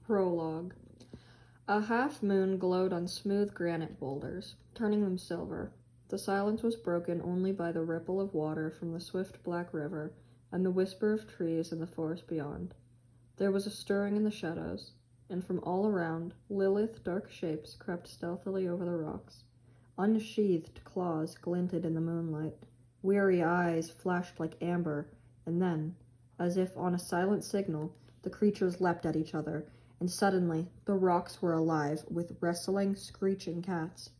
Prologue. A half-moon glowed on smooth granite boulders, turning them silver. The silence was broken only by the ripple of water from the swift black river and the whisper of trees in the forest beyond. There was a stirring in the shadows, and from all around, Lilith dark shapes crept stealthily over the rocks. Unsheathed claws glinted in the moonlight. Weary eyes flashed like amber, and then, as if on a silent signal, the creatures leapt at each other, and suddenly the rocks were alive with wrestling, screeching cats.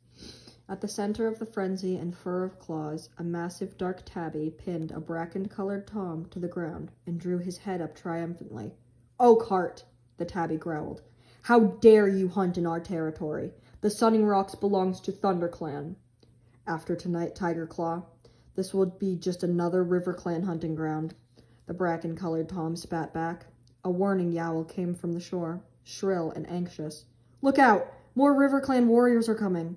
At the center of the frenzy and fur of claws, a massive dark tabby pinned a bracken-colored tom to the ground and drew his head up triumphantly. "Oakhart!" the tabby growled. "How dare you hunt in our territory? The Sunning Rocks belongs to ThunderClan. After tonight, Tiger Claw, this will be just another RiverClan hunting ground." The bracken-colored tom spat back. A warning yowl came from the shore, shrill and anxious. "Look out! More RiverClan warriors are coming!"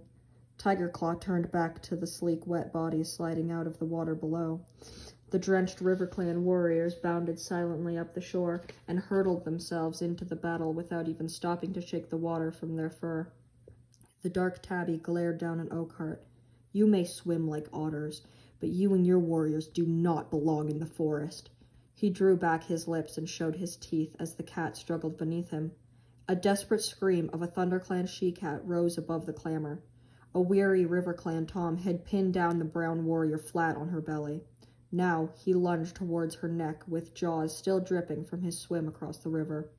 Tiger Claw turned back to the sleek, wet bodies sliding out of the water below. The drenched RiverClan warriors bounded silently up the shore and hurtled themselves into the battle without even stopping to shake the water from their fur. The dark tabby glared down at Oakhart. "You may swim like otters, but you and your warriors do not belong in the forest." He drew back his lips and showed his teeth as the cat struggled beneath him. A desperate scream of a ThunderClan she-cat rose above the clamor. A weary RiverClan tom had pinned down the brown warrior flat on her belly. Now he lunged towards her neck with jaws still dripping from his swim across the river.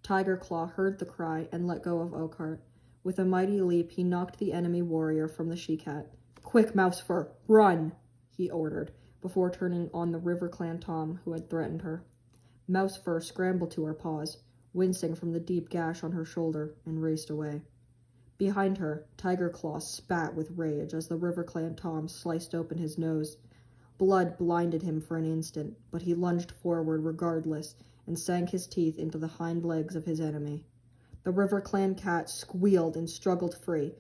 Tiger Claw heard the cry and let go of Oakhart. With a mighty leap, he knocked the enemy warrior from the she-cat. "Quick, Mousefur, run!" he ordered, before turning on the RiverClan tom who had threatened her. Mousefur scrambled to her paws, wincing from the deep gash on her shoulder, and raced away. Behind her, Tiger Claw spat with rage as the RiverClan tom sliced open his nose. Blood blinded him for an instant, but he lunged forward regardless and sank his teeth into the hind legs of his enemy. The RiverClan cat squealed and struggled free.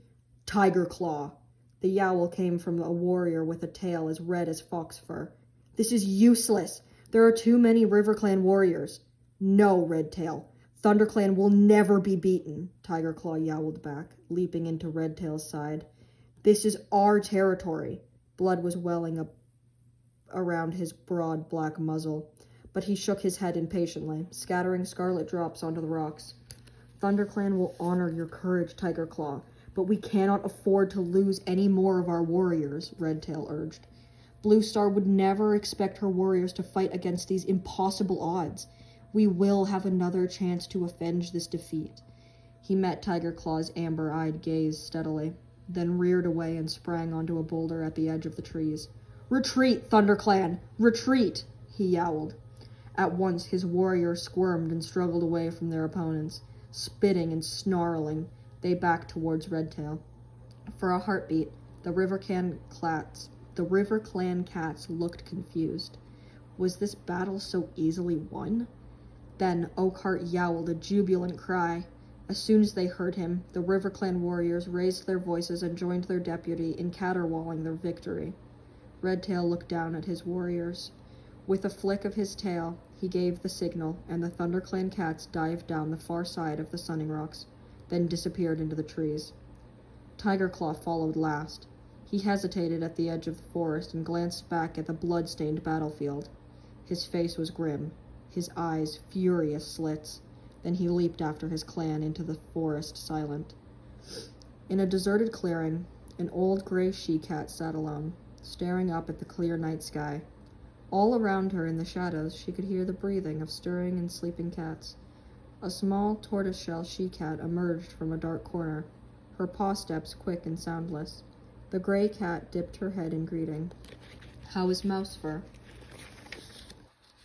"Tiger Claw!" The yowl came from a warrior with a tail as red as fox fur. "This is useless! There are too many RiverClan warriors." "No, Redtail. ThunderClan will never be beaten," Tiger Claw yowled back, leaping into Redtail's side. "This is our territory." Blood was welling up around his broad black muzzle, but he shook his head impatiently, scattering scarlet drops onto the rocks. "ThunderClan will honor your courage, Tiger Claw, but we cannot afford to lose any more of our warriors," Redtail urged. "Blue Star would never expect her warriors to fight against these impossible odds. We will have another chance to avenge this defeat." He met Tiger Claw's amber-eyed gaze steadily, then reared away and sprang onto a boulder at the edge of the trees. "Retreat, ThunderClan! Retreat!" he yowled. At once his warriors squirmed and struggled away from their opponents. Spitting and snarling, they backed towards Redtail. For a heartbeat, the RiverClan cats looked confused. Was this battle so easily won? Then Oakhart yowled a jubilant cry. As soon as they heard him, the RiverClan warriors raised their voices and joined their deputy in caterwauling their victory. Redtail looked down at his warriors. With a flick of his tail, he gave the signal, and the ThunderClan cats dived down the far side of the Sunning Rocks, then disappeared into the trees. Tiger Claw followed last. He hesitated at the edge of the forest and glanced back at the blood-stained battlefield. His face was grim, his eyes furious slits. Then he leaped after his clan into the forest, silent. In a deserted clearing, an old gray she-cat sat alone, staring up at the clear night sky. All around her in the shadows, she could hear the breathing of stirring and sleeping cats. A small tortoiseshell she-cat emerged from a dark corner, her paw steps quick and soundless. The gray cat dipped her head in greeting. "How is Mousefur?"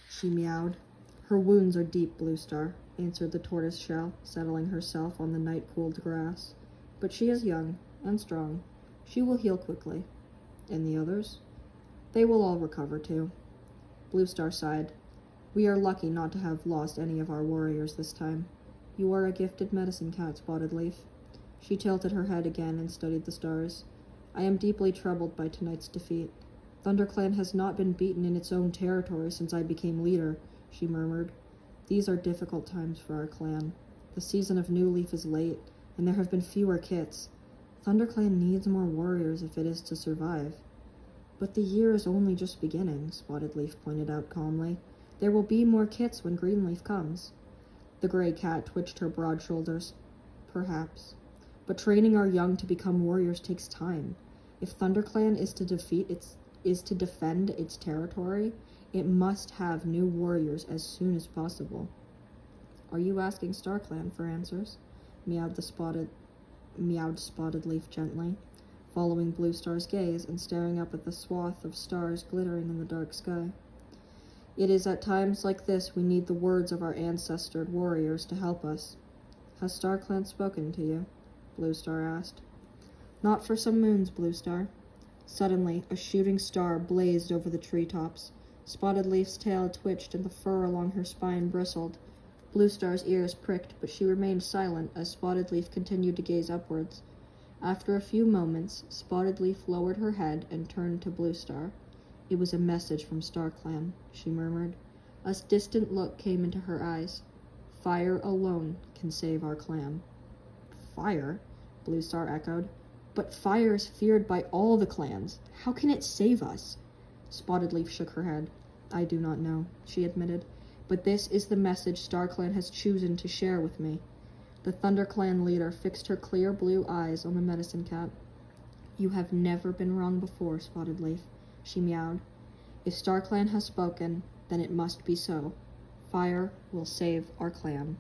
she meowed. "Her wounds are deep, Blue Star," answered the tortoiseshell, settling herself on the night-cooled grass. "But she is young and strong. She will heal quickly." "And the others?" "They will all recover, too." Blue Star sighed. "We are lucky not to have lost any of our warriors this time. You are a gifted medicine cat, Spotted Leaf." She tilted her head again and studied the stars. "I am deeply troubled by tonight's defeat. ThunderClan has not been beaten in its own territory since I became leader," she murmured. "These are difficult times for our clan. The season of New Leaf is late, and there have been fewer kits. ThunderClan needs more warriors if it is to survive. But the year is only just beginning, Spotted Leaf pointed out calmly. There will be more kits when Greenleaf comes. The gray cat twitched her broad shoulders. Perhaps. But training our young to become warriors takes time. If ThunderClan is to defend its territory, it must have new warriors as soon as possible. Are you asking StarClan for answers? Meowed Spotted Leaf gently, following Blue Star's gaze and staring up at the swath of stars glittering in the dark sky. It is at times like this we need the words of our ancestor warriors to help us. Has StarClan spoken to you? Blue Star asked. Not for some moons, Blue Star. Suddenly, a shooting star blazed over the treetops. Spotted Leaf's tail twitched and the fur along her spine bristled. Blue Star's ears pricked, but she remained silent as Spotted Leaf continued to gaze upwards. After a few moments, Spotted Leaf lowered her head and turned to Blue Star. It was a message from StarClan, she murmured. A distant look came into her eyes. Fire alone can save our clan. Fire? Blue Star echoed. But fire is feared by all the clans. How can it save us? Spotted Leaf shook her head. I do not know, she admitted. But this is the message StarClan has chosen to share with me. The ThunderClan leader fixed her clear blue eyes on the medicine cat. You have never been wrong before, Spotted Leaf, she meowed. If StarClan has spoken, then it must be so. Fire will save our clan.